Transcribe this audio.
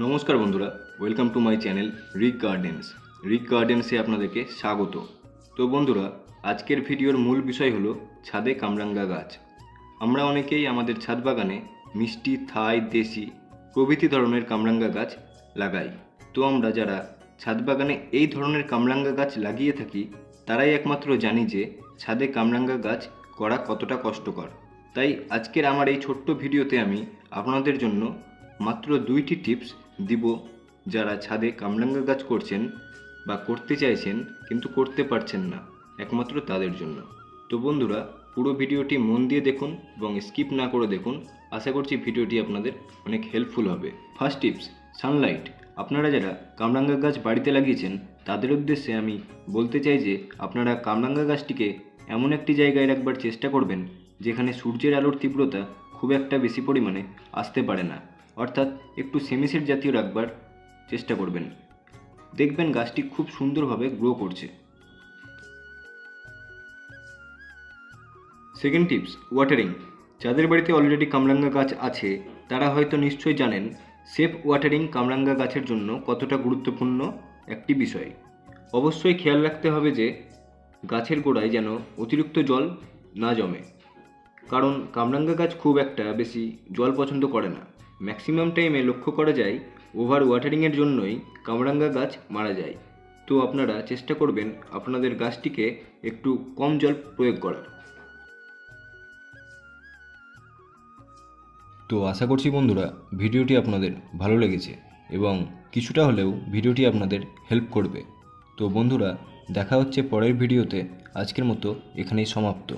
নমস্কার বন্ধুরা, welcome to my channel রিক গার্ডেন্সে আপনাদেরকে স্বাগত। তো বন্ধুরা, আজকের ভিডিওর মূল বিষয় হলো ছাদে কামরাঙ্গা গাছ। আমরা অনেকেই আমাদের ছাদ বাগানে মিষ্টি, থাই, দেশি প্রভৃতি ধরনের কামরাঙ্গা গাছ লাগাই। তো আমরা যারা ছাদ বাগানে এই ধরনের কামরাঙ্গা গাছ লাগিয়ে থাকি তারাই একমাত্র জানি যে ছাদে কামরাঙ্গা গাছ করা কতটা কষ্টকর। তাই আজকের আমার এই ছোট্ট ভিডিওতে আমি আপনাদের জন্য মাত্র 2টি টিপস দিব যারা ছাদে কামরাঙ্গা গাছ করছেন বা করতে চাইছেন কিন্তু করতে পারছেন না, একমাত্র তাদের জন্য। তো বন্ধুরা, পুরো ভিডিওটি মন দিয়ে দেখুন এবং স্কিপ না করে দেখুন। আশা করছি ভিডিওটি আপনাদের অনেক হেল্পফুল হবে। First tips, Sunlight. আপনারা যারা কামরাঙ্গা গাছ বাড়িতে লাগিয়েছেন তাদের উদ্দেশ্যে আমি বলতে চাই যে আপনারা কামরাঙ্গা গাছটিকে এমন একটি জায়গায় রাখবার চেষ্টা করবেন যেখানে সূর্যের আলোর তীব্রতা খুব একটা বেশি পরিমাণে আসতে পারে না, অর্থাৎ একটু সেমিশেড জাতীয় রাখবার চেষ্টা করবেন। দেখবেন গাছটি খুব সুন্দরভাবে গ্রো করছে। Second tips, watering. যাদের বাড়িতে অলরেডি কামরাঙ্গা গাছ আছে তারা হয়তো নিশ্চয়ই জানেন সেফ ওয়াটারিং কামরাঙ্গা গাছের জন্য কতটা গুরুত্বপূর্ণ একটি বিষয়। অবশ্যই খেয়াল রাখতে হবে যে গাছের গোড়ায় যেন অতিরিক্ত জল না জমে, কারণ কামরাঙ্গা গাছ খুব একটা বেশি জল পছন্দ করে না। ম্যাক্সিমাম টাইমে লক্ষ্য করা যায় ওভার ওয়াটারিংয়ের জন্যই কামরাঙ্গা গাছ মারা যায়। তো আপনারা চেষ্টা করবেন আপনাদের গাছটিকে একটু কম জল প্রয়োগ করার। তো আশা করছি বন্ধুরা ভিডিওটি আপনাদের ভালো লেগেছে এবং কিছুটা হলেও ভিডিওটি আপনাদের হেল্প করবে। তো বন্ধুরা, দেখা হচ্ছে পরের ভিডিওতে। আজকের মতো এখানেই সমাপ্ত।